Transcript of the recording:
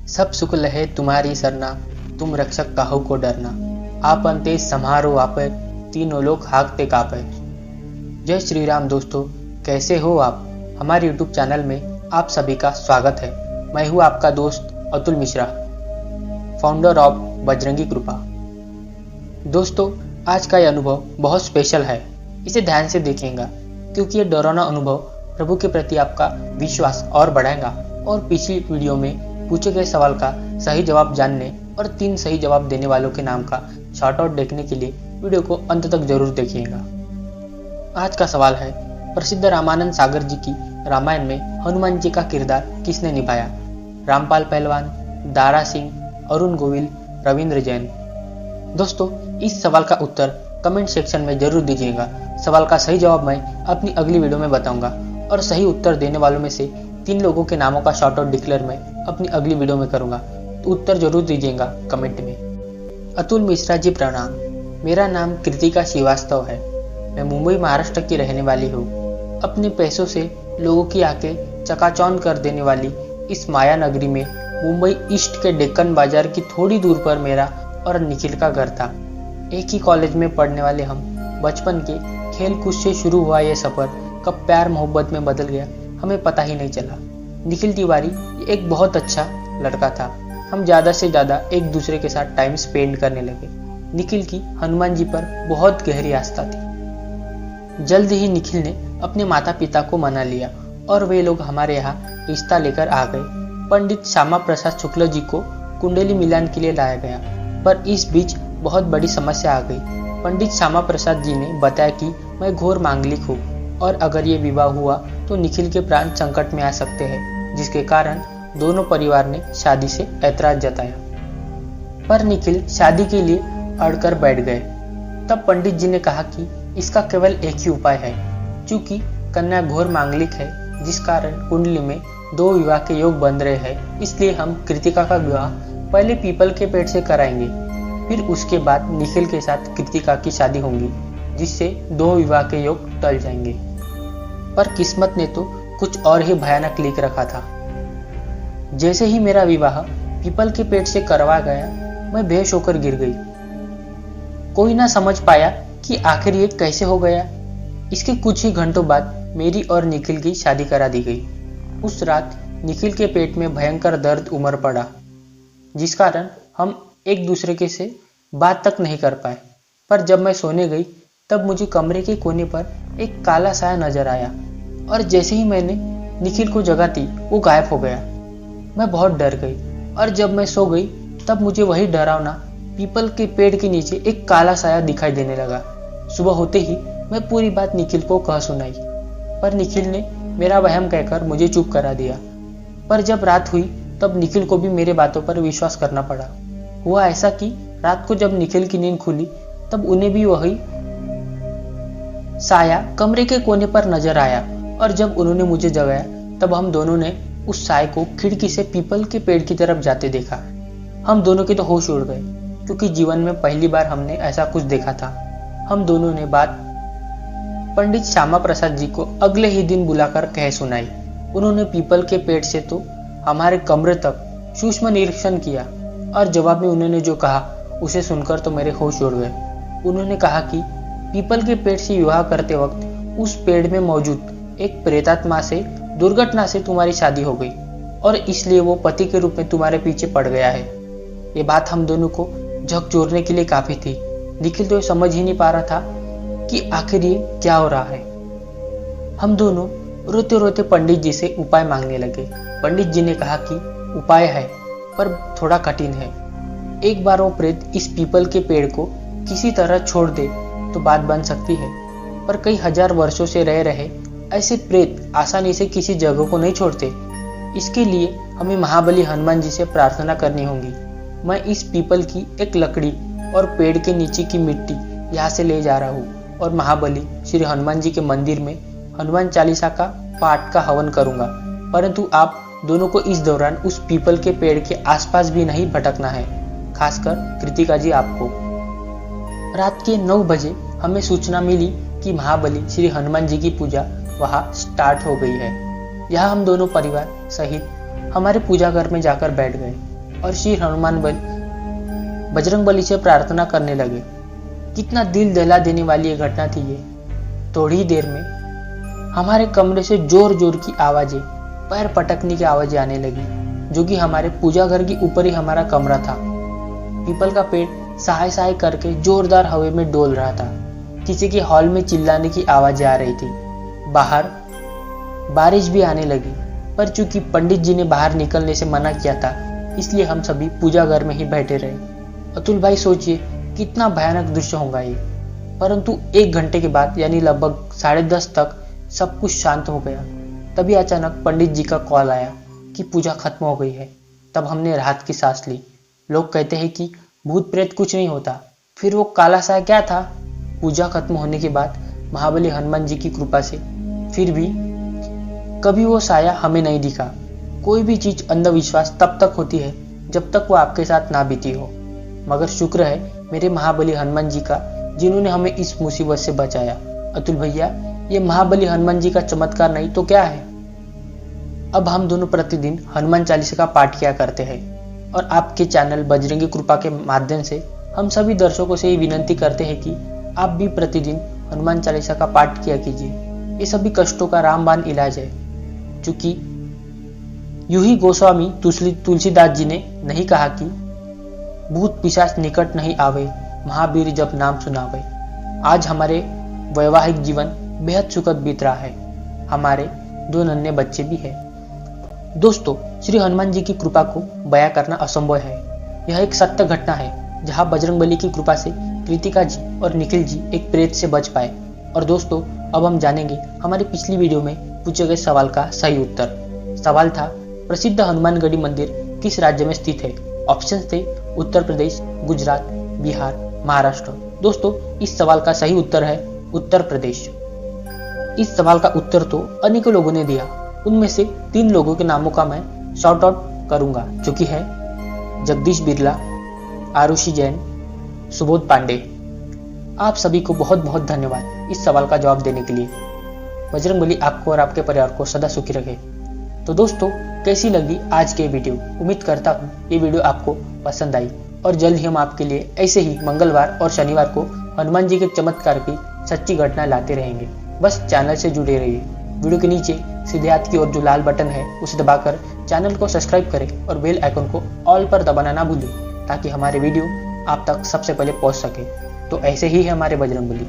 सब सुख लहे तुम्हारी सरना, तुम रक्षक काहू को डरना। आपन तेज सम्हारो आपे, तीनों लोग हाकते कापे। जय श्री राम दोस्तों, कैसे हो आप। हमारे YouTube चैनल में आप सभी का स्वागत है। मैं हूँ आपका दोस्त अतुल मिश्रा, फाउंडर ऑफ बजरंगी कृपा। दोस्तों, आज का यह अनुभव बहुत स्पेशल है। इसे ध्यान से देखिएगा क्योंकि ये डरावना अनुभव प्रभु के प्रति आपका विश्वास और बढ़ाएगा। और पिछली वीडियो में पूछे गए सवाल का सही जवाब जानने और 3 सही जवाब देने वालों के नाम का शॉर्ट आउट देखने के लिए वीडियो को अंत तक जरूर देखिएगा। आज का सवाल है, प्रसिद्ध रामानंद सागर जी की रामायण में हनुमान जी का किरदार किसने निभाया? रामपाल पहलवान, दारा सिंह, अरुण गोविल, रविंद्र जैन। दोस्तों, इस सवाल का उत्तर कमेंट सेक्शन में जरूर दीजिएगा। सवाल का सही जवाब मैं अपनी अगली वीडियो में बताऊंगा और सही उत्तर देने वालों में से 3 लोगों के नामों का शॉर्ट आउट डिक्लेयर मैं अपनी अगली वीडियो में करूंगा, तो उत्तर जरूर दीजिएगा कमेंट में। अतुल मिश्रा जी प्रणाम। मेरा नाम कृतिका श्रीवास्तव है। मैं मुंबई महाराष्ट्र की रहने वाली हूँ। अपने पैसों से लोगों की आंखें चकाचौंध कर देने वाली इस माया नगरी में मुंबई ईस्ट के डेक्कन बाजार की थोड़ी दूर पर मेरा और निखिल का घर था। एक ही कॉलेज में पढ़ने वाले हम बचपन के खेल कूद से शुरू हुआ यह सफर कब प्यार मोहब्बत में बदल गया हमें पता ही नहीं चला। निखिल तिवारी एक बहुत अच्छा लड़का था। हम ज़्यादा से ज़्यादा एक दूसरे के साथ टाइम स्पेंड करने लगे। निखिल की हनुमान जी पर बहुत गहरी आस्था थी। जल्द ही निखिल ने अपने माता पिता को मना लिया और वे लोग हमारे यहाँ रिश्ता लेकर आ गए। पंडित श्यामा प्रसाद शुक्ल जी को कुंडली मिलान के लिए लाया गया, पर इस बीच बहुत बड़ी समस्या आ गई। पंडित श्यामा प्रसाद जी ने बताया कि मैं घोर मांगलिक हूँ और अगर ये विवाह हुआ तो निखिल के प्राण संकट में आ सकते हैं, जिसके कारण दोनों परिवार ने शादी से ऐतराज जताया। पर निखिल शादी के लिए अड़कर बैठ गए। तब पंडित जी ने कहा कि इसका केवल एक ही उपाय है। चूंकि कन्या घोर मांगलिक है, जिस कारण कुंडली में 2 विवाह के योग बन रहे हैं, इसलिए हम कृतिका का विवाह पहले पीपल के पेड़ से कराएंगे, फिर उसके बाद निखिल के साथ कृतिका की शादी होगी, जिससे 2 विवाह के योग टल जाएंगे। पर किस्मत ने तो कुछ और ही भयानक लिख रखा था। जैसे ही मेरा विवाह पीपल के पेड़ से करवा गया, मैं बेहोश होकर गिर गई। कोई ना समझ पाया कि आखिर ये कैसे हो गया। इसके कुछ ही घंटों बाद मेरी और निखिल की शादी करा दी गई। उस रात निखिल के पेट में भयंकर दर्द उमड़ पड़ा, जिस कारण हम एक दूसरे के से बात तक नहीं कर पाए। पर जब मैं सोने गई तब मुझे कमरे के कोने पर एक काला साया नजर आया और जैसे ही मैंने निखिल को जगा दी, वो गायब हो गया। मैं बहुत डर गई और जब मैं सो गई तब मुझे वही डरावना पीपल के पेड़ के नीचे एक काला साया दिखाई देने लगा। सुबह होते ही मैं पूरी बात निखिल को कह सुनाई, पर निखिल ने मेरा वहम कहकर मुझे चुप करा दिया। पर जब रात हुई तब निखिल को भी मेरे बातों पर विश्वास करना पड़ा। हुआ ऐसा कि रात को जब निखिल की नींद खुली तब उन्हें भी वही साया कमरे के कोने पर नजर आया और जब उन्होंने मुझे जगाया तब हम दोनों ने उस साय को खिड़की से पीपल के पेड़ की तरफ जाते देखा। हम दोनों के तो होश उड़ गए, क्योंकि जीवन में पहली बार हमने ऐसा कुछ देखा था। हम दोनों ने बात पंडित श्यामा प्रसाद जी को अगले ही दिन बुलाकर कह सुनाई। उन्होंने पीपल के पेड़ से तो हमारे कमरे तक सूक्ष्म निरीक्षण किया और जवाब में उन्होंने जो कहा उसे सुनकर तो मेरे होश उड़ गए। उन्होंने कहा कि पीपल के पेड़ से विवाह करते वक्त उस पेड़ में मौजूद एक प्रेतात्मा से दुर्घटना से तुम्हारी शादी हो गई और इसलिए वो पति के रूप में तुम्हारे पीछे पड़ गया है। ये बात हम दोनों को झकझोरने के लिए काफी थी। निखिल तो समझ ही नहीं पा रहा था कि आखिर ये क्या हो रहा है। हम दोनों रोते रोते पंडित जी से उपाय मांगने लगे। पंडित जी ने कहा कि उपाय है पर थोड़ा कठिन है। एक बार वो प्रेत इस पीपल के पेड़ को किसी तरह छोड़ दे तो बात बन सकती है, पर कई हजार वर्षों से रह रहे ऐसे प्रेत आसानी से किसी जगह को नहीं छोड़ते। इसके लिए हमें महाबली हनुमान जी से प्रार्थना करनी होगी। मैं इस पीपल की एक लकड़ी और पेड़ के नीचे की मिट्टी यहाँ से ले जा रहा हूँ और महाबली श्री हनुमान जी के मंदिर में हनुमान चालीसा का पाठ का हवन करूंगा, परंतु आप दोनों को इस दौरान उस पीपल के पेड़ के आसपास भी नहीं भटकना है, खासकर कृतिका जी आपको। रात के 9 बजे हमें सूचना मिली कि महाबली श्री हनुमान जी की पूजा वहां स्टार्ट हो गई है। यहाँ हम दोनों परिवार सहित हमारे पूजा घर में जाकर बैठ गए। और श्री हनुमान बजरंगबली से प्रार्थना करने लगे। कितना दिल दहला देने वाली ये घटना थी ये। थोड़ी ही देर में हमारे कमरे से जोर जोर की आवाजें, पैर पटकने की आवाजें आने लगी, जो कि हमारे पूजा घर के ऊपर ही हमारा कमरा था। पीपल का पेड़ साय साय करके जोरदार हवा में डोल रहा था। किसी के हॉल में चिल्लाने की आवाजें आ रही थी। बाहर बारिश भी आने लगी, पर चूंकि पंडित जी ने बाहर निकलने से मना किया था, इसलिए हम सभी पूजा घर में ही बैठे रहे। अतुल भाई सोचिए कितना भयानक दृश्य होगा ये। परंतु 1 घंटे के बाद यानी लगभग 10:30 तक सब कुछ शांत हो गया। तभी अचानक पंडित जी का कॉल आया कि पूजा खत्म हो गई है। तब हमने राहत की सांस ली। लोग कहते हैं कि भूत प्रेत कुछ नहीं होता, फिर वो काला साया क्या था? पूजा खत्म होने के बाद महाबली हनुमान जी की कृपा से फिर भी कभी वो साया हमें नहीं दिखा। कोई भी चीज अंधविश्वास तब तक होती है जब तक वो आपके साथ ना बीती हो। मगर शुक्र है मेरे महाबली हनुमान जी का, जिन्होंने हमें इस मुसीबत से बचाया। अतुल भैया, ये महाबली हनुमान जी का चमत्कार नहीं तो क्या है? अब हम दोनों प्रतिदिन हनुमान चालीसा का पाठ किया करते हैं और आपके चैनल बजरंगी कृपा के माध्यम से हम सभी दर्शकों से ये विनंती करते हैं कि आप भी प्रतिदिन हनुमान चालीसा का पाठ किया कीजिए। ये सभी कष्टों का रामबाण इलाज है। चूंकि यूं ही गोस्वामी तुलसीदास जी ने नहीं कहा कि भूत पिशाच निकट नहीं आवे, महावीर जब नाम सुनावे। आज हमारे वैवाहिक जीवन बेहद सुखद बीत रहा है। हमारे 2 नन्हे बच्चे भी हैं। दोस्तों, श्री हनुमान जी की कृपा को बयां करना असंभव है। यह एक सत्य घटना है जहां बजरंगबली की कृपा से कृतिका जी और निखिल जी एक प्रेत से बच पाए। और दोस्तों, अब हम जानेंगे हमारी पिछली वीडियो में पूछे गए सवाल का सही उत्तर। सवाल था, प्रसिद्ध हनुमानगढ़ी मंदिर किस राज्य में स्थित है? ऑप्शन थे उत्तर प्रदेश, गुजरात, बिहार, महाराष्ट्र। दोस्तों, इस सवाल का सही उत्तर है उत्तर प्रदेश। इस सवाल का उत्तर तो अनेकों लोगों ने दिया। उनमें से 3 लोगों के नामों का मैं शॉर्ट आउट करूंगा, जो कि है जगदीश बिरला, आरुषि जैन, सुबोध पांडे। आप सभी को बहुत बहुत धन्यवाद इस सवाल का जवाब देने के लिए। बजरंगबली आपको और आपके परिवार को सदा सुखी रखे। तो दोस्तों, कैसी लगी आज की वीडियो? उम्मीद करता हूँ ये वीडियो आपको पसंद आई और जल्द ही हम आपके लिए ऐसे ही मंगलवार और शनिवार को हनुमान जी के चमत्कार की सच्ची घटनाएं लाते रहेंगे। बस चैनल से जुड़े रहिए। वीडियो के नीचे सीधे हाथ की ओर जो लाल बटन है उसे दबाकर चैनल को सब्सक्राइब करें और बेल आइकन को ऑल पर दबाना ना भूलें, ताकि हमारे वीडियो आप तक सबसे पहले पहुंच सके। तो ऐसे ही है हमारे बजरंगबली।